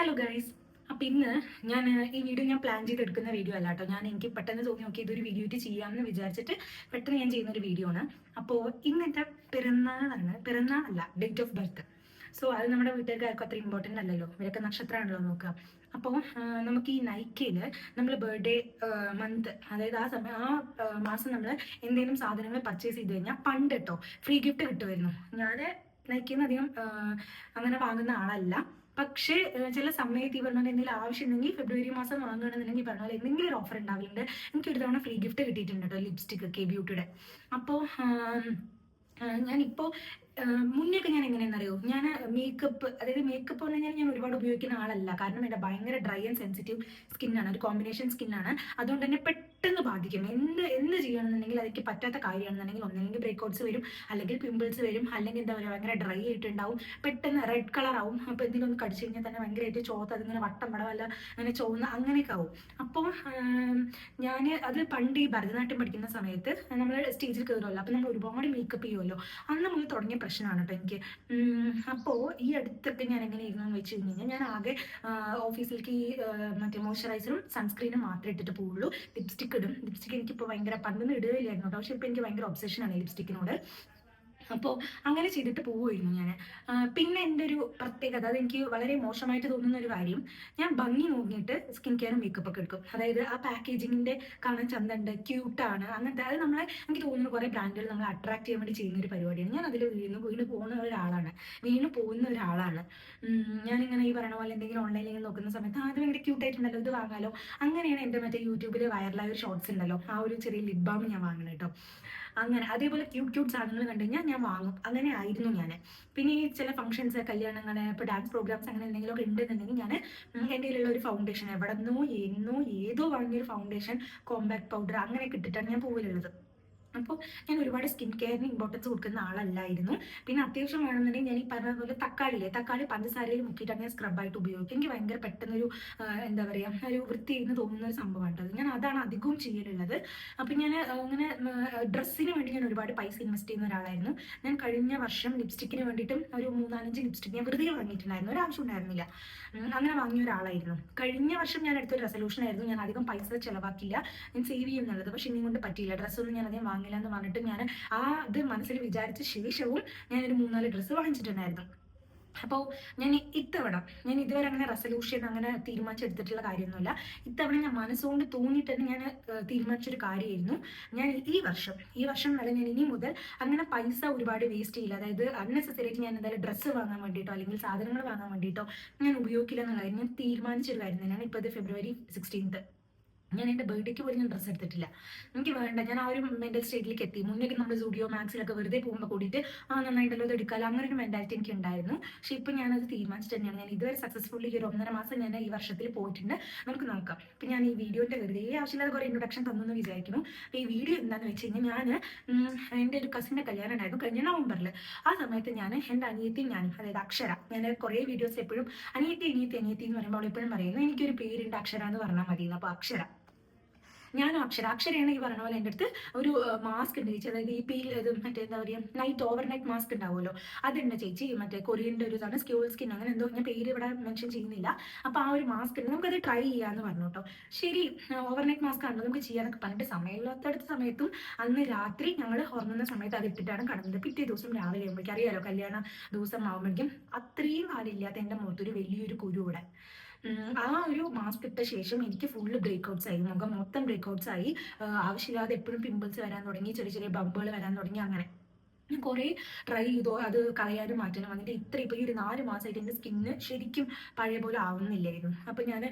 Hello guys. അപ്പം ഇന്ന് ഈ വീഡിയോ ഞാൻ പ്ലാൻ ചെയ്തെടുക്കുന്ന വീഡിയോ അല്ല കേട്ടോ. എനിക്ക് പെട്ടെന്ന് തോന്നി നോക്കി ഇതൊരു വീഡിയോ ആയിട്ട് ചെയ്യാമെന്ന് വിചാരിച്ചിട്ട് പെട്ടെന്ന് ഞാൻ ചെയ്യുന്ന ഒരു വീഡിയോ ആണ്. അപ്പോൾ ഇന്ന് എൻ്റെ പിറന്നാളല്ല, ഡേറ്റ് ഓഫ് ബർത്ത്. സോ അത് നമ്മുടെ വീട്ടുകാർക്ക് അത്ര ഇമ്പോർട്ടൻ്റ് അല്ലല്ലോ, ഇവരൊക്കെ നക്ഷത്രമാണല്ലോ നോക്കുക. അപ്പോൾ നമുക്ക് ഈ നൈക്കയിൽ നമ്മൾ ബർത്ത്ഡേ മന്ത്, അതായത് മാസം നമ്മൾ എന്തെങ്കിലും സാധനങ്ങൾ പർച്ചേസ് ചെയ്ത് കഴിഞ്ഞാൽ പണ്ട് കേട്ടോ ഫ്രീ ഗിഫ്റ്റ് കിട്ടുമായിരുന്നു. ഞാൻ നൈക്കിൽ നിന്ന് അധികം അങ്ങനെ വാങ്ങുന്ന ആളല്ല. പക്ഷേ ചില സമയത്ത് ഈ പറഞ്ഞ പോലെ എന്തെങ്കിലും ആവശ്യമുണ്ടെങ്കിൽ ഫെബ്രുവരി മാസം വാങ്ങുകയാണെന്നുണ്ടെങ്കിൽ പറഞ്ഞ പോലെ എന്തെങ്കിലും ഒരു ഓഫർ ഉണ്ടാവില്ലുണ്ട്. എനിക്കൊരു തവണ ഫ്രീ ഗിഫ്റ്റ് കിട്ടിയിട്ടുണ്ട് കേട്ടോ, ലിപ്സ്റ്റിക് കെ ബ്യൂട്ടിയുടെ. അപ്പോൾ ഞാനിപ്പോൾ മുന്നേയൊക്കെ ഞാൻ എങ്ങനെയാണെന്നറിയോ, ഞാൻ മേക്കപ്പ്, അതായത് മേക്കപ്പ് എന്ന് പറഞ്ഞാൽ ഞാൻ ഒരുപാട് ഉപയോഗിക്കുന്ന ആളല്ല. കാരണം എൻ്റെ ഭയങ്കര ഡ്രൈ ആൻഡ് സെൻസിറ്റീവ് സ്കിന്നാണ്, ഒരു കോമ്പിനേഷൻ സ്കിന്നാണ്. അതുകൊണ്ട് തന്നെ പെട്ടെന്ന് ബാധിക്കും. എന്ത് ചെയ്യണമെന്നുണ്ടെങ്കിൽ അതൊക്കെ പറ്റാത്ത കാര്യമാണെന്നുണ്ടെങ്കിൽ ഒന്നെങ്കിൽ ബ്രേക്ക്ഔട്ട്സ് വരും, അല്ലെങ്കിൽ പിമ്പിൾസ് വരും, അല്ലെങ്കിൽ എന്താ പറയുക ഭയങ്കര ഡ്രൈ ആയിട്ടുണ്ടാവും, പെട്ടെന്ന് റെഡ് കളർ ആവും. അപ്പോൾ എന്തെങ്കിലും ഒന്ന് കടിച്ചു കഴിഞ്ഞാൽ തന്നെ ഭയങ്കരമായിട്ട് ചോത്ത, അതിങ്ങനെ വട്ടം പടവല്ല അങ്ങനെ ചോന്ന അങ്ങനെയൊക്കെ ആവും. അപ്പോൾ ഞാൻ അത് പണ്ട് ഈ ഭരതനാട്യം പഠിക്കുന്ന സമയത്ത് നമ്മൾ സ്റ്റേജിൽ കയറുമല്ലോ, അപ്പോൾ നമ്മൾ ഒരുപാട് മേക്കപ്പ് ചെയ്യുമല്ലോ, അന്ന് മുതൽ തുടങ്ങിയ പ്രശ്നമാണ് കേട്ടോ എനിക്ക്. അപ്പോൾ ഈ അടുത്തൊക്കെ ഞാൻ എങ്ങനെ ഇരുന്നെന്ന് വെച്ച് കഴിഞ്ഞാൽ ഞാൻ ആകെ ഓഫീസിലേക്ക് ഈ മറ്റേ മോയ്സ്ചറൈസറും സൺസ്ക്രീനും മാത്രമേ ഇട്ടിട്ട് പോവുള്ളൂ. ലിപ്സ്റ്റിക് ഇടും. ലിപ്സ്റ്റിക് എനിക്കിപ്പോൾ ഭയങ്കര പണ്ടൊന്നും ഇടുകയില്ലായിരുന്നു കേട്ടോ, പക്ഷെ ഇപ്പോൾ എനിക്ക് ഭയങ്കര ഒബ്സഷനാണ് ലിപ്സ്റ്റിക്കിനോട്. അപ്പോൾ അങ്ങനെ ചെയ്തിട്ട് പോവുമായിരുന്നു ഞാൻ. പിന്നെ എൻ്റെ ഒരു പ്രത്യേകത, അതെനിക്ക് വളരെ മോശമായിട്ട് തോന്നുന്ന ഒരു കാര്യം, ഞാൻ ഭംഗി നോക്കിയിട്ട് സ്കിൻ കെയറും മേക്കപ്പ് ഒക്കെ എടുക്കും. അതായത് ആ പാക്കേജിങ്ങിൻ്റെ കാണാൻ ചന്തണ്ട്, ക്യൂട്ടാണ്, അങ്ങനത്തെ. അത് എനിക്ക് തോന്നുന്നു കുറേ ബ്രാൻഡുകൾ നമ്മളെ അട്രാക്ട് ചെയ്യാൻ വേണ്ടി ചെയ്യുന്ന ഒരു പരിപാടിയാണ്. ഞാൻ അതിൽ വീണ് പോകുന്ന ഒരാളാണ്. ഞാനിങ്ങനെ ഈ പറയുന്ന പോലെ എന്തെങ്കിലും ഓൺലൈനിൽ നോക്കുന്ന സമയത്ത് അത് ഭയങ്കര ക്യൂട്ടായിട്ടുണ്ടല്ലോ, ഇത് വാങ്ങാലോ. അങ്ങനെയാണ് എൻ്റെ മറ്റേ യൂട്യൂബിൽ വൈറലായ ഒരു ഷോർട്സ് ഉണ്ടല്ലോ, ആ ഒരു ചെറിയ ലിപ് ബാം ഞാൻ വാങ്ങണം കേട്ടോ. അങ്ങനെ അതേപോലെ ക്യൂട്ട് സാധനങ്ങൾ കണ്ടു കഴിഞ്ഞാൽ ഞാൻ വാങ്ങും. അങ്ങനെ ആയിരുന്നു ഞാൻ. പിന്നെ ഈ ചില ഫംഗ്ഷൻസ്, കല്യാണങ്ങൾ, ഇപ്പോൾ ഡാൻസ് പ്രോഗ്രാംസ് അങ്ങനെ എന്തെങ്കിലുമൊക്കെ ഉണ്ടെന്നുണ്ടെങ്കിൽ ഞാൻ എൻ്റെ കയ്യിലുള്ള ഒരു ഫൗണ്ടേഷൻ, ഏതോ വാങ്ങിയൊരു ഫൗണ്ടേഷൻ, കോമ്പാക്ട് പൗഡർ അങ്ങനെയൊക്കെ ഇട്ടിട്ടാണ് ഞാൻ പോകലുള്ളത്. അപ്പോൾ ഞാൻ ഒരുപാട് സ്കിൻ കെയറിന് ഇമ്പോർട്ടൻസ് കൊടുക്കുന്ന ആളല്ലായിരുന്നു. പിന്നെ അത്യാവശ്യം വേണമെന്നുണ്ടെങ്കിൽ ഞാൻ ഈ പറഞ്ഞ പോലെ തക്കാളി പഞ്ചസാരയിൽ മുക്കിയിട്ടാണ് ഞാൻ സ്ക്രബായിട്ട് ഉപയോഗിക്കും. എനിക്ക് ഭയങ്കര പെട്ടെന്നൊരു എന്താ പറയുക, ഒരു വൃത്തിയെന്ന് തോന്നുന്ന ഒരു സംഭവമാണ് അത്. ഞാൻ അതാണ് അധികവും ചെയ്യലുള്ളത്. അപ്പം ഞാൻ അങ്ങനെ ഡ്രസ്സിന് വേണ്ടി ഞാൻ ഒരുപാട് പൈസ ഇൻവെസ്റ്റ് ചെയ്യുന്ന ഒരാളായിരുന്നു. ഞാൻ കഴിഞ്ഞ വർഷം ലിപ്സ്റ്റിക്കിന് വേണ്ടിയിട്ടും ഒരു 3-4 ലിപ്സ്റ്റിക് ഞാൻ വെറുതെ വാങ്ങിയിട്ടുണ്ടായിരുന്നു, ഒരാവശ്യം ഉണ്ടായിരുന്നില്ല. അങ്ങനെ വാങ്ങിയ ഒരാളായിരുന്നു. കഴിഞ്ഞ വർഷം ഞാൻ എടുത്തൊരു റെസൊല്യൂഷൻ ആയിരുന്നു, ഞാൻ അധികം പൈസ ചിലവാക്കില്ല, ഞാൻ സേവ് ചെയ്യും എന്നുള്ളത്. പക്ഷെ ഇനി കൊണ്ട് പറ്റിയില്ല. ഡ്രസ്സൊന്നും ഞാൻ അധികം വാങ്ങില്ല എന്ന് പറഞ്ഞിട്ട് ഞാൻ ഇത് മനസ്സിൽ വിചാരിച്ച ശേഷവും ഞാനൊരു 3-4 ഡ്രസ്സ് വാങ്ങിച്ചിട്ടുണ്ടായിരുന്നു. അപ്പോൾ ഞാൻ ഇതുവരെ അങ്ങനെ റെസൊല്യൂഷൻ അങ്ങനെ തീരുമാനിച്ചെടുത്തിട്ടുള്ള കാര്യമൊന്നുമില്ല. ഇത്തവണ ഞാൻ മനസ്സുകൊണ്ട് തോന്നിയിട്ട് തന്നെ ഞാൻ തീരുമാനിച്ചൊരു കാര്യമായിരുന്നു. ഞാൻ ഈ വർഷം വരെ ഞാൻ ഇനി മുതൽ അങ്ങനെ പൈസ ഒരുപാട് വേസ്റ്റ് ചെയ്യില്ല. അതായത് അൺനെസസറി ആയിട്ട് ഞാൻ എന്തായാലും ഡ്രസ്സ് വാങ്ങാൻ വേണ്ടിയിട്ടോ അല്ലെങ്കിൽ സാധനങ്ങൾ വാങ്ങാൻ വേണ്ടിയിട്ടോ ഞാൻ ഉപയോഗിക്കില്ല എന്നുള്ള കാര്യം ഞാൻ തീരുമാനിച്ചൊരു കാര്യം തന്നെയാണ്. ഇപ്പോൾ ഇത് February 16th, ഞാൻ എൻ്റെ ബർത്ത്ഡേക്ക് പോലും ഞാൻ ഡ്രസ്സ് എടുത്തിട്ടില്ല. എനിക്ക് വേണ്ട, ഞാൻ ആ ഒരു മെൻ്റൽ സ്റ്റേറ്റിലേക്ക് എത്തി. മുന്നേക്ക് നമ്മൾ സ്റ്റുഡിയോ മാക്സിലൊക്കെ വെറുതെ പോകുമ്പോൾ കൂടിയിട്ട് നന്നായിട്ടല്ലോ ഇത് എടുക്കാമല്ലോ, അങ്ങനെ ഒരു മെൻറ്റാലിറ്റി എനിക്ക് ഉണ്ടായിരുന്നു. പക്ഷേ ഇപ്പം ഞാനത് തീരുമാനിച്ചിട്ട് തന്നെയാണ്. ഞാൻ ഇതുവരെ സക്സസ്ഫുള്ളി ഒരു 1.5 മാസം ഞാൻ ഈ വർഷത്തിൽ പോയിട്ടുണ്ട്. നമുക്ക് നോക്കാം. ഇപ്പം ഞാൻ ഈ വീഡിയോൻ്റെ വെറുതെ ആവശ്യമില്ലാതെ കുറേ ഇൻട്രൊഡക്ഷൻ തന്നെന്ന് വിചാരിക്കുന്നു. അപ്പോൾ ഈ വീഡിയോ എന്താണെന്ന് വെച്ച് കഴിഞ്ഞാൽ, എൻ്റെ ഒരു കസിൻ്റെ കല്യാണം ഉണ്ടായിരുന്നു കഴിഞ്ഞ നവംബറിൽ. ആ സമയത്ത് ഞാൻ എൻ്റെ അനിയത്തിയും ഞാനും, അതായത് അക്ഷര, ഞാൻ കുറേ വീഡിയോസ് എപ്പോഴും അനിയത്തി എന്ന് പറയുമ്പോൾ അവൾ എപ്പോഴും പറയുന്നു എനിക്കൊരു പേരുണ്ട് അക്ഷര എന്ന് പറഞ്ഞാൽ മതിയെന്ന്. അപ്പോൾ ഞാനും അക്ഷരയാണ് ഈ പറഞ്ഞ പോലെ എൻ്റെ അടുത്ത് ഒരു മാസ്ക് ഉണ്ട് ചേച്ചി, അതായത് ഈ ഇത് മറ്റേ എന്താ പറയുക, ഓവർനൈറ്റ് മാസ്ക് ഉണ്ടാവുമല്ലോ, അതുണ്ട് ചേച്ചി, മറ്റേ കൊറിയൻ്റെ ഒരു ഇതാണ്, സ്കിൻ അങ്ങനെ എന്തോ, ഞാൻ പേര് ഇവിടെ മെൻഷൻ ചെയ്യുന്നില്ല. അപ്പോൾ ആ ഒരു മാസ്ക് ഉണ്ട്, നമുക്കത് ട്രൈ ചെയ്യാമെന്ന് പറഞ്ഞു കേട്ടോ. ശരി, ഓവർനൈറ്റ് മാസ്ക് ആണല്ലോ, നമുക്ക് ചെയ്യാനൊക്കെ പറഞ്ഞിട്ട് സമയമില്ലാത്തടുത്ത സമയത്തും അന്ന് രാത്രി ഞങ്ങൾ ഉറങ്ങുന്ന സമയത്ത് അത് ഇട്ടിട്ടാണ് കിടന്നത്. പിറ്റേ ദിവസം രാവിലെ ആകുമ്പോഴേക്കും, അറിയാലോ കല്യാണ ദിവസം ആകുമ്പോഴേക്കും അത്രയും കാലമില്ലാത്ത എൻ്റെ മുഖത്തൊരു വലിയൊരു കുരു ഇവിടെ. ആ ഒരു മാസ്ക് ഇട്ട ശേഷം എനിക്ക് ഫുള്ള് ബ്രേക്ക്ഔട്ട്സ് ആയി, മുഖം മൊത്തം ബ്രേക്ക്ഔട്ട്സ് ആയി. ആവശ്യമില്ലാതെ എപ്പോഴും പിമ്പിൾസ് വരാൻ തുടങ്ങി, ചെറിയ ചെറിയ ബബ്ബുകൾ വരാൻ തുടങ്ങി. അങ്ങനെ ഞാൻ കുറേ ട്രൈ ചെയ്തോ, അത് കളയാനും മാറ്റാനും വന്നിട്ട് ഇപ്പോൾ ഈ ഒരു 4 മാസമായിട്ട് എൻ്റെ സ്കിന്ന് ശരിക്കും പഴയ പോലെ ആവുന്നില്ലായിരുന്നു. അപ്പോൾ ഞാൻ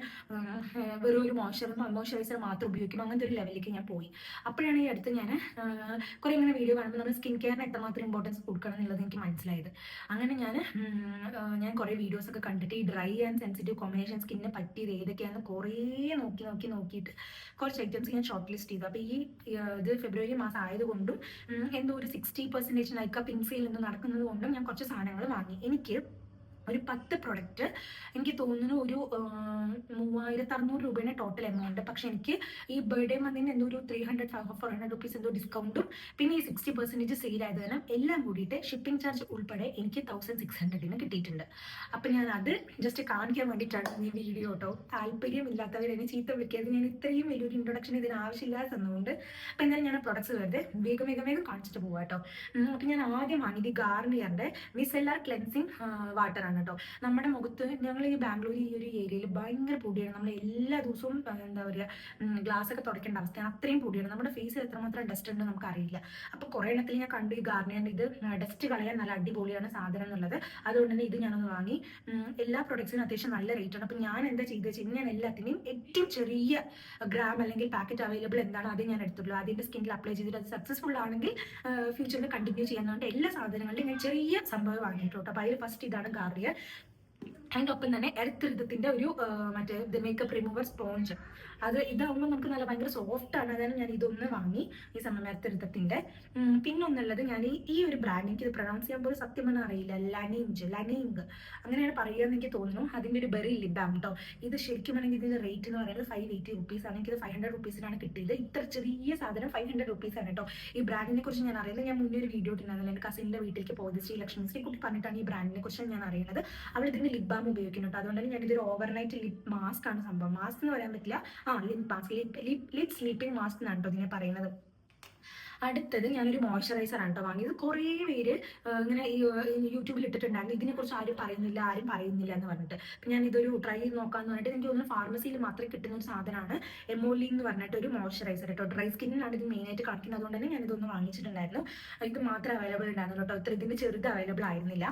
വെറും ഒരു മോയ്സ്ചറൈസർ മാത്രം ഉപയോഗിക്കും, അങ്ങനത്തെ ഒരു ലെവലിലേക്ക് ഞാൻ പോയി. അപ്പോഴാണ് ഈ അടുത്ത് ഞാൻ കുറേ ഇങ്ങനെ വീഡിയോ കാണുമ്പോൾ നമ്മൾ സ്കിൻ കെയറിന് എത്രമാത്രം ഇമ്പോർട്ടൻസ് കൊടുക്കണം എന്നുള്ളത് എനിക്ക് മനസ്സിലായത്. അങ്ങനെ ഞാൻ കുറേ വീഡിയോസൊക്കെ കണ്ടിട്ട് ഈ ഡ്രൈ ആൻഡ് സെൻസിറ്റീവ് കോമ്പിനേഷൻ സ്കിന്നിന് പറ്റിയത് ഏതൊക്കെയാണെന്ന് കുറേ നോക്കിയിട്ട് കുറച്ച് ഐറ്റംസ് ഞാൻ ഷോർട്ട് ലിസ്റ്റ് ചെയ്തു. അപ്പോൾ ഇത് ഫെബ്രുവരി മാസം ആയതുകൊണ്ടും എന്തോ ഒരു 60% നൈക്ക പിങ്ക് സെയിൽ എന്ന് നടക്കുന്നത് കൊണ്ടും ഞാൻ കുറച്ച് സാധനങ്ങൾ വാങ്ങി. എനിക്ക് ഒരു 10 പ്രൊഡക്റ്റ് എനിക്ക് തോന്നുന്നു ഒരു 3600 രൂപയുടെ ടോട്ടൽ എമൗണ്ട്. പക്ഷെ എനിക്ക് ഈ ബർത്ത്ഡേ മന്തിന് എന്തോ ഒരു 300-400 എന്തോ ഡിസ്കൗണ്ടും പിന്നെ ഈ 60% സെയിൽ ആയത് കാരണം എല്ലാം കൂടിയിട്ട് ഷിപ്പിംഗ് ചാർജ് ഉൾപ്പെടെ എനിക്ക് 1600 കിട്ടിയിട്ടുണ്ട്. അപ്പം ഞാൻ അത് ജസ്റ്റ് കാണിക്കാൻ വേണ്ടിയിട്ടാണ് ഈ വീഡിയോ കേട്ടോ. താല്പര്യമില്ലാത്തവരെന്നെ ചീത്ത വിളിക്കാതെ ഞാൻ ഇത്രയും വലിയൊരു ഇൻട്രൊഡക്ഷൻ ഇതിന് ആവശ്യമില്ലാതെ തന്നുകൊണ്ട് അപ്പം എന്തായാലും ഞാൻ പ്രൊഡക്ട്സ് വെറുതെ വേഗം വേഗം വേഗം കാണിച്ചിട്ട് പോകാം കേട്ടോ. അപ്പം ഞാൻ ആദ്യം വാങ്ങിയത് ഗാർണിയറിൻ്റെ മിസെല്ലാർ ക്ലെൻസിങ് വാട്ടറാണ് കേട്ടോ. നമ്മുടെ മുഖത്ത് ഞങ്ങൾ ഈ ബാംഗ്ലൂർ ഈ ഒരു ഏരിയയിൽ ഭയങ്കര പൊടിയാണ്. നമ്മൾ എല്ലാ ദിവസവും എന്താ പറയുക ഗ്ലാസ് ഒക്കെ തുടയ്ക്കേണ്ട അവസ്ഥയാണ്. അത്രയും പൊടിയാണ്. നമ്മുടെ ഫേസിൽ എത്രമാത്രം ഡസ്റ്റ് ഉണ്ടെന്ന് നമുക്ക് അറിയില്ല. അപ്പോൾ കുറേ എണ്ണത്തിൽ ഞാൻ കണ്ടു ഈ ഗാർണിയറിൻ്റെ ഇത് ഡസ്റ്റ് കളയാൻ നല്ല അടിപൊളിയാണ് സാധനം എന്നുള്ളത്. അതുകൊണ്ട് തന്നെ ഇത് ഞാനൊന്ന് വാങ്ങി. എല്ലാ പ്രൊഡക്ട്സിനും അത്യാവശ്യം നല്ല റേറ്റ് ആണ്. അപ്പം ഞാൻ എന്താ ചെയ്തത് വെച്ചാൽ ഞാൻ എല്ലാത്തിനെയും ഏറ്റവും ചെറിയ ഗ്രാം അല്ലെങ്കിൽ പാക്കറ്റ് അവൈലബിൾ എന്താണോ അത് ഞാൻ എടുത്തുള്ളൂ. അതിൻ്റെ സ്കിന്നിൽ അപ്ലൈ ചെയ്തിട്ട് അത് സക്സസ്ഫുൾ ആണെങ്കിൽ ഫ്യൂച്ചറിൽ കണ്ടിന്യൂ ചെയ്യാന്നുകൊണ്ട് എല്ലാ സാധനങ്ങളിലും ഞാൻ ചെറിയ സംഭവം വാങ്ങിയിട്ടുണ്ട്. അപ്പോൾ അതിൽ ഫസ്റ്റ് ഇതാണ് ഗാർണിയർ. അതിൻ്റെ ഒപ്പം തന്നെ എർത്ത് ഒരു മറ്റേ മേക്കപ്പ് റിമൂവർ സ്പോഞ്ച്. ഇതാവുമ്പോൾ നമുക്ക് നല്ല ഭയങ്കര സോഫ്റ്റ് ആണ്. അതാണ് ഞാൻ ഇതൊന്ന് വാങ്ങി ഈ സമയം എർത്ത്. പിന്നെ ഒന്നുള്ളത് ഞാൻ ഈ ഒരു ബ്രാൻഡ് എനിക്ക് ഇത് പ്രൊണൗൺസ് ചെയ്യാൻ പോലും സത്യം പറഞ്ഞാൽ അറിയില്ല. ലനിങ് അങ്ങനെയാണ് പറയുകയെന്ന് എനിക്ക് തോന്നുന്നു. അതിൻ്റെ ഒരു ബെറി ലിപ് ബാം കേട്ടോ. ഇത് ശരിക്കും ആണെങ്കിൽ ഇതിൻ്റെ റേറ്റ് എന്ന് പറയുന്നത് 580 റുപ്പീസ് ആണ്. എനിക്കിത് 500 റുപ്പീസിനാണ് കിട്ടിയത്. ഇത്ര ചെറിയ സാധനം 500 റുപ്പീസ് ആണ് കേട്ടോ. ഈ ബ്രാൻഡിനെ കുറിച്ച് ഞാൻ അറിയുന്നത് ഞാൻ മുന്നേ ഒരു വീഡിയോ ഇട്ടിട്ടുണ്ടായിരുന്നു. എൻ്റെ കസിൻ്റെ വീട്ടിലേക്ക് പോയത് ശ്രീലക്ഷ്മി കുട്ടി പറഞ്ഞിട്ടാണ് ഈ ബ്രാൻഡിനെ കുറിച്ച് ഞാൻ അറിയുന്നത്. അവൾ ഇതിൻ്റെ ലിപ് ബാം ഉപയോഗിക്കുന്നുണ്ട്. അതുകൊണ്ട് തന്നെ ഞാനിതൊരു ഓവർനൈറ്റ് ലിപ് മാസ്ക് ആണ് സംഭവം. മാസ്ക് എന്ന് പറയാൻ പറ്റില്ല, lip mask, lip sleeping mask എന്നാണ് കേട്ടോ ഇതിനെ പറയുന്നത്. അടുത്തത് ഞാനൊരു മോയ്സ്ചറൈസർ ആണ് കേട്ടോ വാങ്ങിയത്. കുറേ പേര് ഇങ്ങനെ യൂട്യൂബിൽ ഇട്ടിട്ടുണ്ടായിരുന്നു ഇതിനെക്കുറിച്ച് ആരും പറയുന്നില്ല എന്ന് പറഞ്ഞിട്ട്. അപ്പം ഞാൻ ഇതൊരു ട്രൈ ചെയ്ത് നോക്കാമെന്ന് പറഞ്ഞിട്ട് എനിക്ക് തോന്നുന്നു ഫാർമസിയിൽ മാത്രമേ കിട്ടുന്ന ഒരു സാധനമാണ് എമോലി എന്ന് പറഞ്ഞിട്ട് ഒരു മോയ്സ്ചറൈസർ കേട്ടോ. ഡ്രൈ സ്കിന്നിനാണ് ഇത് മെയിനായിട്ട് കളിക്കുന്നത്. അതുകൊണ്ട് തന്നെ ഞാനിതൊന്ന് വാങ്ങിച്ചിട്ടുണ്ടായിരുന്നു. ഇത് മാത്രമേ അവൈലബിൾ ഉണ്ടായിരുന്നു കേട്ടോ. ഇതിൻ്റെ ചെറുത് അവൈലബിൾ ആയിരുന്നില്ല.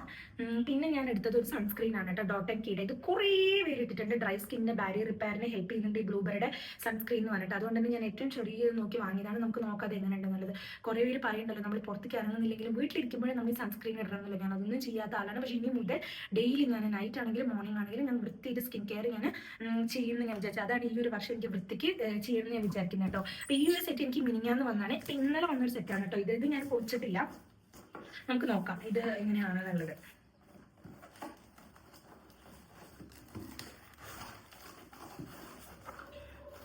പിന്നെ ഞാൻ എടുത്തത് ഒരു സൺസ്ക്രീൻ ആണ് കേട്ടോ, ഡോട്ട് ആൻഡ് കീയുടെ. ഇത് കുറേ പേര് ഇട്ടിട്ടുണ്ട്. ഡ്രൈ സ്കിന്നിൻ്റെ ബാരിയർ റിപ്പയറിനെ ഹെൽപ്പ് ചെയ്യുന്നുണ്ട് ഈ ബ്ലൂബെറിയുടെ സൺസ്ക്രീൻ എന്ന് പറഞ്ഞിട്ട്. അതുകൊണ്ട് തന്നെ ഞാൻ ഏറ്റവും ചെറിയത് നോക്കി വാങ്ങിയതാണ്. നമുക്ക് നോക്കാതെ എങ്ങനെയുണ്ടെന്നുള്ളത്. കുറേ പേര് പറയുന്നുണ്ടല്ലോ നമ്മൾ പുറത്തേക്ക് ഇറങ്ങുന്നില്ലെങ്കിലും വീട്ടിലിരിക്കുമ്പോഴേ നമ്മൾ സൺസ്ക്രീൻ ഇടണമെന്നില്ല. ഞാൻ അതൊന്നും ചെയ്യാത്ത ആളാണ്. പക്ഷേ ഇനി മുതൽ ഡെയിലി ഞാൻ നൈറ്റ് ആണെങ്കിലും മോർണിംഗ് ആണെങ്കിലും ഞാൻ വൃത്തിയിട്ട് സ്കിൻ കെയർ ഞാൻ ചെയ്യുമെന്ന് ഞാൻ വിചാരിച്ചു. അതാണ് ഈ ഒരു വർഷം എനിക്ക് വൃത്തിക്ക് ചെയ്യണമെന്ന് ഞാൻ വിചാരിക്കുന്നത് കേട്ടോ. അപ്പോൾ ഈ ഒരു സെറ്റ് എനിക്ക് മിനിഞ്ഞാന്ന് വന്നാണ്. ഇപ്പം ഇന്നലെ വന്നൊരു സെറ്റാണ് കേട്ടോ. ഇത് ഞാൻ പൊടിച്ചിട്ടില്ല. നമുക്ക് നോക്കാം ഇത് എങ്ങനെയാണെന്നുള്ളത്.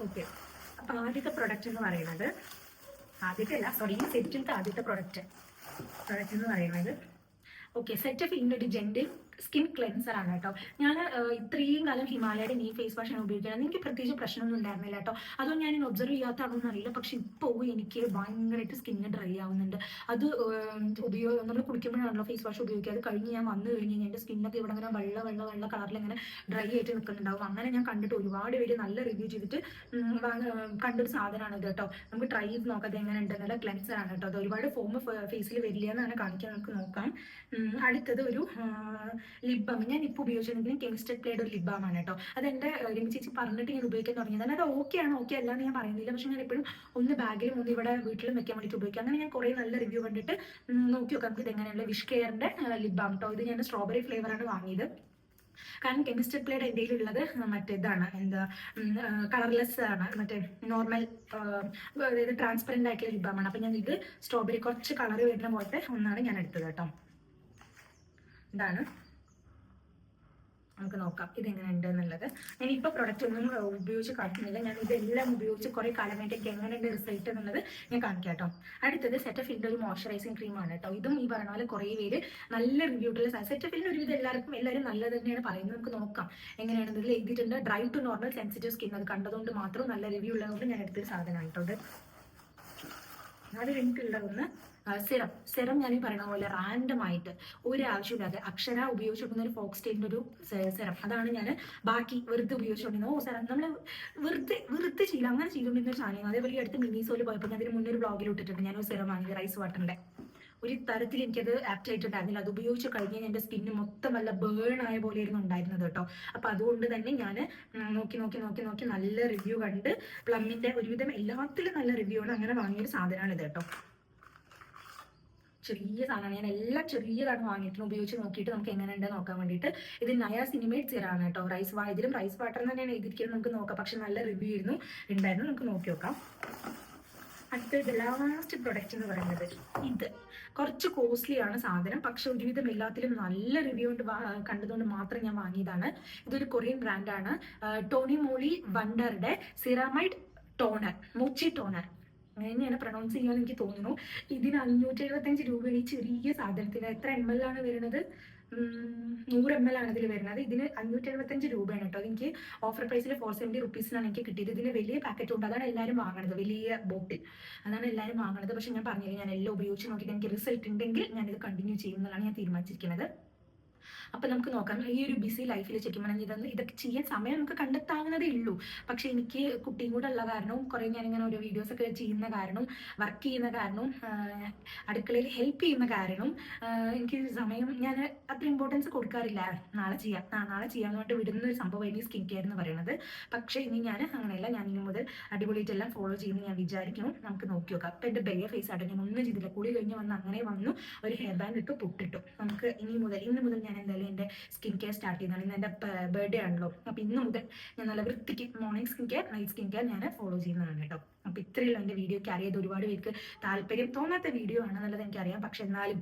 ഓക്കെ, അപ്പോൾ ആദ്യത്തെ പ്രൊഡക്റ്റ് എന്ന് പറയുന്നത് ഈ സെറ്റിലത്തെ ആദ്യത്തെ പ്രൊഡക്റ്റ് എന്ന് പറയുന്നത് സെറ്റഫിലിൻ്റെ ഒരു ജെന്റിൽ സ്കിൻ ക്ലെൻസർ ആണ് കേട്ടോ. ഞാൻ ഇത്രയും കാലം ഹിമാലയയുടെ ഈ ഫേസ് വാഷാണ് ഉപയോഗിക്കുന്നത്. എനിക്ക് പ്രത്യേകിച്ച് പ്രശ്നമൊന്നും ഉണ്ടായിരുന്നില്ല കേട്ടോ. അതൊന്നും ഞാൻ ഒബ്സർവ് ചെയ്യാത്തതാണെന്ന് അറിയില്ല. പക്ഷെ ഇപ്പോൾ എനിക്ക് ഭയങ്കരമായിട്ട് സ്കിന്ന് ഡ്രൈ ആവുന്നുണ്ട്. അത് നമ്മൾ കുളിക്കുമ്പോഴാണല്ലോ ഫേസ് വാഷ് ഉപയോഗിക്കുക. അത് കഴിഞ്ഞ് ഞാൻ വന്നു കഴിഞ്ഞ് എൻ്റെ സ്കിന്നൊക്കെ ഇവിടെ ഇങ്ങനെ വെള്ള കളറിൽ ഇങ്ങനെ ഡ്രൈ ആയിട്ട് നിൽക്കുന്നുണ്ടാവും. അങ്ങനെ ഞാൻ കണ്ടിട്ട് ഒരുപാട് പേര് നല്ല റിവ്യൂ ചെയ്തിട്ട് കണ്ടൊരു സാധനമാണ് ഇത് കേട്ടോ. നമുക്ക് ട്രൈ ചെയ്ത് നോക്കാം അത് എങ്ങനെ ഉണ്ടെന്നുള്ള ക്ലെൻസർ ആണ് കേട്ടോ. അത് ഒരുപാട് ഫോം ഫേസിൽ വരില്ല എന്നാണ് കാണിക്കാൻ നമുക്ക് നോക്കാം. അടുത്തത് ഒരു ലിപ് ബാം. ഞാൻ ഇപ്പോൾ ഉപയോഗിച്ചിട്ടുണ്ടെങ്കിൽ കെമിസ്റ്റഡ് പ്ലേഡ് ഒരു ലിപ് ബാം ആണ് കേട്ടോ. അതെൻ്റെ രമി ചേച്ചി പറഞ്ഞിട്ട് ഞാൻ ഉപയോഗിക്കാൻ തുടങ്ങിയത്. അത് ഓക്കെ അല്ല എന്ന് ഞാൻ പറയുന്നില്ല. പക്ഷെ ഞാൻ എപ്പോഴും ഒന്ന് ബാഗിലും ഒന്ന് ഇവിടെ വീട്ടിലും വെക്കാൻ വേണ്ടിയിട്ട് ഉപയോഗിക്കാം. അങ്ങനെ ഞാൻ കുറേ നല്ല റിവ്യൂ കണ്ടിട്ട് നോക്കി നോക്കാം നമുക്ക് ഇത് എങ്ങനെയുള്ള വിഷ് കെയറിൻ്റെ ലിപ് ബാം കേട്ടോ. ഇത് ഞാൻ സ്ട്രോബെറി ഫ്ലേവറാണ് വാങ്ങിയത്. കാരണം കെമിസ്റ്റഡ് പ്ലേഡ് എൻ്റെ ഉള്ളത് മറ്റേതാണ് കളർലെസ് ആണ്, മറ്റേ നോർമൽ അതായത് ട്രാൻസ്പെറൻ്റ് ആയിട്ടുള്ള ലിപ് ബാമാണ്. അപ്പം ഞാൻ ഇത് സ്ട്രോബെറി കുറച്ച് കളർ വരുന്ന പോലത്തെ ഒന്നാണ് ഞാൻ എടുത്തത് കേട്ടോ. ഇതാണ്, നമുക്ക് നോക്കാം ഇതെങ്ങനെ ഉണ്ട് എന്നുള്ളത്. ഞാനിപ്പോൾ പ്രൊഡക്റ്റ് ഒന്നും ഉപയോഗിച്ച് കാണിക്കുന്നില്ല. ഞാൻ ഇതെല്ലാം ഉപയോഗിച്ച് കുറേ കാലമായിട്ട് എനിക്ക് എങ്ങനെയുണ്ട് റിസൾട്ട് എന്നുള്ളത് ഞാൻ കാണിക്കാം കേട്ടോ. അടുത്തത് സെറ്റഫിലിൻ്റെ ഒരു മോയ്സ്ചറൈസിങ് ക്രീമാണ് കേട്ടോ. ഇതും ഈ പറഞ്ഞ പോലെ കുറേ പേര് നല്ല റിവ്യൂ ഉള്ള സെറ്റഫിലിൻ്റെ ഒരുവിധം എല്ലാവരും നല്ലത് തന്നെയാണ് പറയുന്നത്. നമുക്ക് നോക്കാം എങ്ങനെയാണ്. ഇതിൽ എഴുതിയിട്ടുണ്ട് dry to normal sensitive skin. അത് കണ്ടതുകൊണ്ട് മാത്രം നല്ല റിവ്യൂ ഉള്ളതുകൊണ്ട് ഞാൻ എടുത്തൊരു സാധനമാണ് കേട്ടോ. അത് എനിക്കുള്ളതൊന്ന് സെറം ഞാൻ ഈ പറയുന്ന പോലെ റാൻഡം ആയിട്ട് ഒരാവശ്യമില്ലാതെ അക്ഷര ഉപയോഗിച്ചുകൊണ്ടിരുന്ന ഒരു ഫോക്സ് സ്റ്റേറ്റിൻ്റെ ഒരു സെറം. അതാണ് ഞാൻ ബാക്കി വെറുതെ ഉപയോഗിച്ചുകൊണ്ടിരുന്നത്. സെറം നമ്മൾ വെറുതെ ചെയ്യില്ല, അങ്ങനെ ചെയ്തുകൊണ്ടിരുന്ന ഒരു സാധനം. അതേപോലെ ഈ അടുത്ത് മിനിസോയിൽ പോയപ്പോൾ ഞാൻ അതിന് മുന്നേ ഒരു ബ്ലോഗിൽ ഇട്ടിട്ടുണ്ട്. ഞാനൊരു സെറം വാങ്ങിയത് റൈസ് വാട്ടറിൻ്റെ. ഒരു തരത്തിൽ എനിക്കത് ആപ്റ്റ് ആയിട്ടുണ്ടായിരുന്നില്ല. അത് ഉപയോഗിച്ച് കഴിഞ്ഞാൽ എൻ്റെ സ്കിന്ന് മൊത്തം വല്ല ബേൺ ആയ പോലെയായിരുന്നു ഉണ്ടായിരുന്നത് കേട്ടോ. അപ്പോൾ അതുകൊണ്ട് തന്നെ ഞാൻ നോക്കി നല്ല റിവ്യൂ കണ്ട് പ്ലമ്മിൻ്റെ ഒരുവിധം എല്ലാത്തിലും നല്ല റിവ്യൂ ആണ്. അങ്ങനെ വാങ്ങിയൊരു സാധനമാണ് ഇത് കേട്ടോ. ചെറിയ സാധനമാണ്. ഞാൻ എല്ലാം ചെറിയതാണ് വാങ്ങിയിട്ട് ഉപയോഗിച്ച് നോക്കിയിട്ട് നമുക്ക് എങ്ങനെയുണ്ട് നോക്കാൻ വേണ്ടിയിട്ട്. ഇത് നയാസിനിമേഡ് സിറാണ് കേട്ടോ. ഇതിലും റൈസ് വാട്ടർ തന്നെയാണ് എഴുതിയിരിക്കുന്നത്. നമുക്ക് നോക്കാം. പക്ഷെ നല്ല റിവ്യൂ ഉണ്ടായിരുന്നു. നമുക്ക് നോക്കി നോക്കാം. അടുത്തത് ലാസ്റ്റ് പ്രൊഡക്റ്റ് എന്ന് പറയുന്നത് ഇത് കുറച്ച് കോസ്റ്റ്ലി ആണ് സാധനം, പക്ഷെ ഒരുവിധം എല്ലാത്തിലും നല്ല റിവ്യൂ കൊണ്ട് കണ്ടതുകൊണ്ട് മാത്രം ഞാൻ വാങ്ങിയതാണ്. ഇതൊരു കൊറിയൻ ബ്രാൻഡാണ്, ടോണി മോളി വണ്ടറുടെ സിറാമൈഡ് ടോണർ, മൂച്ചി ടോണർ അങ്ങനെയാണ് പ്രൊണൗൺസ് ചെയ്യാൻ എനിക്ക് തോന്നുന്നു. ഇതിന് 575 രൂപയാണ് ഈ ചെറിയ സാധനത്തിന്. എത്ര ML ആണ് വരുന്നത്? 100 ML ആണ് ഇതിൽ വരുന്നത്. ഇതിന് 575 രൂപയാണ് കേട്ടോ. എനിക്ക് ഓഫർ പ്രൈസിൽ 470 റുപ്പീസിനാണ് എനിക്ക് കിട്ടിയത്. ഇതിന് വലിയ പാക്കറ്റ് ഉണ്ട്, അതാണ് എല്ലാവരും വാങ്ങണത്, വലിയ ബോട്ടിൽ, അതാണ് എല്ലാവരും വാങ്ങണത്. പക്ഷെ ഞാൻ പറഞ്ഞില്ല, ഞാൻ എല്ലാം ഉപയോഗിച്ച് നോക്കിയിട്ട് എനിക്ക് റിസൾട്ട് ഉണ്ടെങ്കിൽ ഞാനിത് കണ്ടിന്യൂ ചെയ്യുന്നതാണ് ഞാൻ തീരുമാനിച്ചിരിക്കുന്നത്. അപ്പം നമുക്ക് നോക്കാം, ഈ ഒരു ബിസി ലൈഫിൽ ശരിക്കും ഇതൊക്കെ ചെയ്യാൻ സമയം നമുക്ക് കണ്ടെത്താവുന്നതേ ഉള്ളൂ. പക്ഷെ എനിക്ക് കുട്ടിയും കൂടെ ഉള്ള കാരണവും കുറേ ഞാനിങ്ങനെ ഓരോ വീഡിയോസൊക്കെ ചെയ്യുന്ന കാരണവും വർക്ക് ചെയ്യുന്ന കാരണവും അടുക്കളയിൽ ഹെൽപ്പ് ചെയ്യുന്ന കാരണവും എനിക്ക് സമയം ഞാൻ അത്ര ഇമ്പോർട്ടൻസ് കൊടുക്കാറില്ല. നാളെ ചെയ്യാമെന്ന് പറഞ്ഞിട്ട് വിടുന്ന ഒരു സംഭവമായിരുന്നു ഈ സ്കിൻ കെയർ എന്ന് പറയുന്നത്. പക്ഷേ ഇനി ഞാൻ അങ്ങനെയല്ല, ഞാൻ ഇനി മുതൽ അടിപൊളിയായിട്ടെല്ലാം ഫോളോ ചെയ്യുമെന്ന് ഞാൻ വിചാരിക്കുന്നു. നമുക്ക് നോക്കി നോക്കാം. അപ്പം എൻ്റെ ബെയർ ഫേസ് ആയിട്ട് ഞാൻ ഒന്നും ചെയ്തില്ല, കുളി കഴിഞ്ഞ് വന്ന് അങ്ങനെ വന്നു, ഒരു ഹെയർ ബാൻഡ് ഇട്ടു, പൊട്ടിട്ടു. നമുക്ക് ഇന്ന് മുതൽ ഞാൻ എന്തായാലും എൻ്റെ സ്കിൻ കെയർ സ്റ്റാർട്ട് ചെയ്യുന്നതാണ്. ഇന്ന് എൻ്റെ ബർത്ത്ഡേ ആണല്ലോ, അപ്പോൾ ഇന്ന് മുതൽ ഞാൻ നല്ല വൃത്തിക്ക് morning skin care, night skin care ഞാൻ ഫോളോ ചെയ്യുന്നതാണ് കേട്ടോ. അപ്പോൾ ഇത്രയുള്ള എൻ്റെ വീഡിയോയ്ക്ക് അറിയാതെ ഒരുപാട് പേർക്ക് താല്പര്യം തോന്നാത്ത വീഡിയോ ആണെന്നുള്ളത് എനിക്കറിയാം, പക്ഷെ എന്നാലും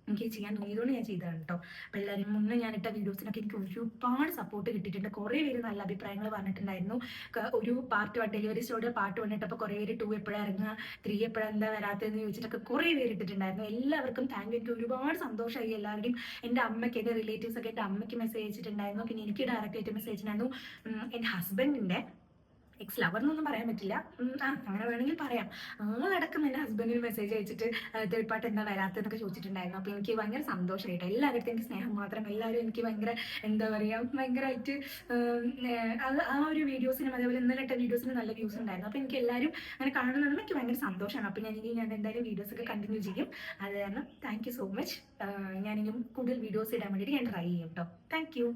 എനിക്ക് ചെയ്യാൻ തോന്നിയതുകൊണ്ട് ഞാൻ ചെയ്തതാണ് കേട്ടോ. അപ്പോൾ എല്ലാവരും മുന്നേ ഞാനിട്ട വീഡിയോസിനൊക്കെ എനിക്ക് ഒരുപാട് സപ്പോർട്ട് കിട്ടിയിട്ടുണ്ട്. കുറേ പേര് നല്ല അഭിപ്രായങ്ങൾ പറഞ്ഞിട്ടുണ്ടായിരുന്നു. ഒരു പാർട്ട് 1 ഡെലിവറി സ്റ്റോറിയുടെ പാർട്ട് 1 ഇട്ടപ്പോൾ കുറേ പേര് 2 എപ്പോഴാണ് ഇറങ്ങുക, 3 എപ്പോഴാണ് എന്താ വരാത്തതെന്ന് ചോദിച്ചിട്ടൊക്കെ കുറേ പേര് ഇട്ടിട്ടുണ്ടായിരുന്നു. എല്ലാവർക്കും താങ്ക് യു. എനിക്ക് ഒരുപാട് സന്തോഷമായി. എല്ലാവരുടെയും എൻ്റെ അമ്മയ്ക്ക്, എൻ്റെ റിലേറ്റീവ്സ് ഒക്കെ എൻ്റെ അമ്മയ്ക്ക് മെസ്സേജ് അയച്ചിട്ടുണ്ടായിരുന്നു. പിന്നെ എനിക്ക് ഡയറക്റ്റ് ആയിട്ട് മെസ്സേജ് അയച്ചിട്ടുണ്ടായിരുന്നു. എൻ്റെ ഹസ്ബൻഡിൻ്റെ എക്സ് ലവർ എന്നൊന്നും പറയാൻ പറ്റില്ല, അങ്ങനെ വേണമെങ്കിൽ പറയാം, ആളടക്കം എൻ്റെ ഹസ്ബൻഡിന് മെസ്സേജ് അയച്ചിട്ട് തേർഡ് പാർട്ട് എന്താ വരാത്തതെന്നൊക്കെ ചോദിച്ചിട്ടുണ്ടായിരുന്നു. അപ്പോൾ എനിക്ക് ഭയങ്കര സന്തോഷമായിട്ട്, എല്ലാവരുടെ എനിക്ക് സ്നേഹം മാത്രം, എല്ലാവരും എനിക്ക് ഭയങ്കര എന്താ പറയുക, ഭയങ്കരമായിട്ട് ആ ഒരു വീഡിയോസിനും അതേപോലെ ഇന്നലെ ഇട്ട വീഡിയോസിനും നല്ല വ്യൂസ് ഉണ്ടായിരുന്നു. അപ്പോൾ എനിക്ക് എല്ലാവരും അങ്ങനെ കാണുന്നതും എനിക്ക് ഭയങ്കര സന്തോഷമാണ്. അപ്പോൾ ഞാൻ എന്തായാലും വീഡിയോസൊക്കെ കണ്ടിന്യൂ ചെയ്യും. അത് കാരണം താങ്ക് യു സോ മച്ച്. ഞാനിനും കൂടുതൽ വീഡിയോസ് ഇടാൻ വേണ്ടിയിട്ട് ഞാൻ ട്രൈ ചെയ്യും കേട്ടോ. Thank you.